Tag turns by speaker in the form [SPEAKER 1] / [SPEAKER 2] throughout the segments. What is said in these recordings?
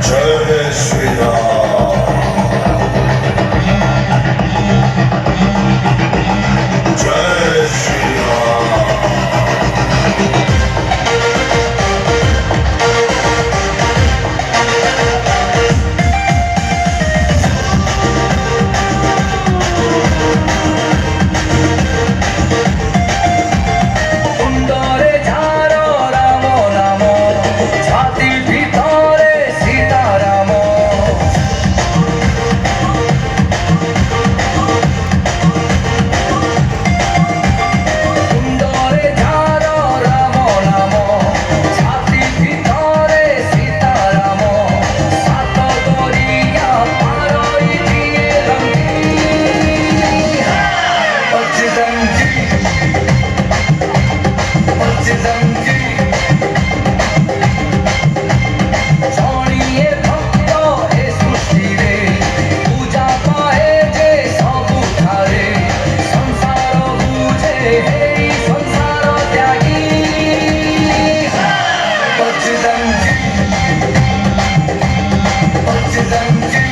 [SPEAKER 1] जय श्री राम। जय श्री राम।
[SPEAKER 2] সুন্দরে ঝাড় রাম নাম ছাতির ভিতরে সীতারাম সুন্দরে ঝাড় রাম নাম ছাতির ভিতরে সীতারাম সাত দরিয়া পারই দিয়ে অচ্যুতঞ্জি ছড়িয়ে ভক্ত এ সৃষ্টিরে পূজা পায়ে যে ସବୁଠାରେ ସଂସାର ବୁଝେ ହେଇ ସଂସାର ତ୍ୟାଗୀ ଅଚ୍ୟୁତଞ୍ଜି ଅଚ୍ୟୁତଞ୍ଜି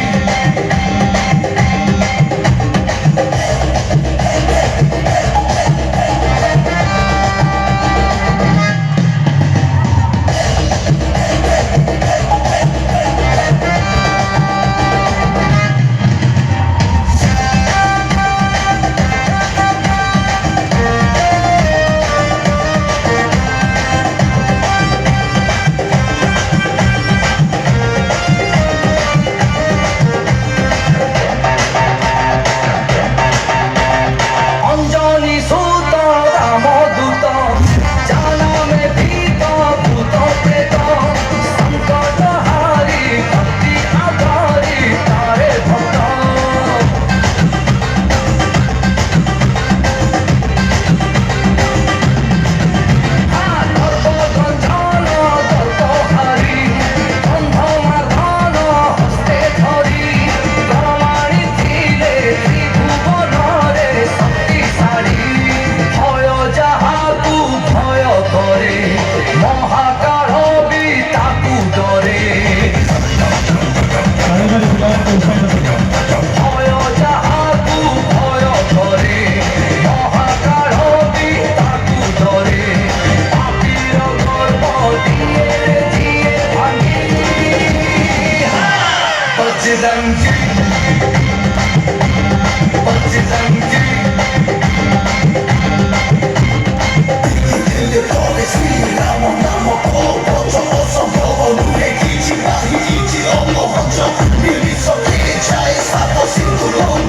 [SPEAKER 2] অঞ্জলি সুত রামদূত জানামে ভীত ভূত প্রেত সংকট হারি ভক্তি আধারি তারে ভক্ত গর্ভগঞ্জন গর্ভহারি গন্ধমার্ধন হস্তে ধরি গরমাণি ଥିଲେ ত্রিভুবନରେ শক্তিশালী ভয় যাহাକୁ ভয় করে মহাকাଳ ବି ତାକୁ ଡରେ ভয় যাহাକୁ ভয় করে মহাকাଳ ବି ତାକୁ ଡରେ ପାପୀର ଗର୍ବ ଦିଏ ଯିଏ ଭାଙ୍ଗି ଅଚ୍ୟୁତଞ୍ଜି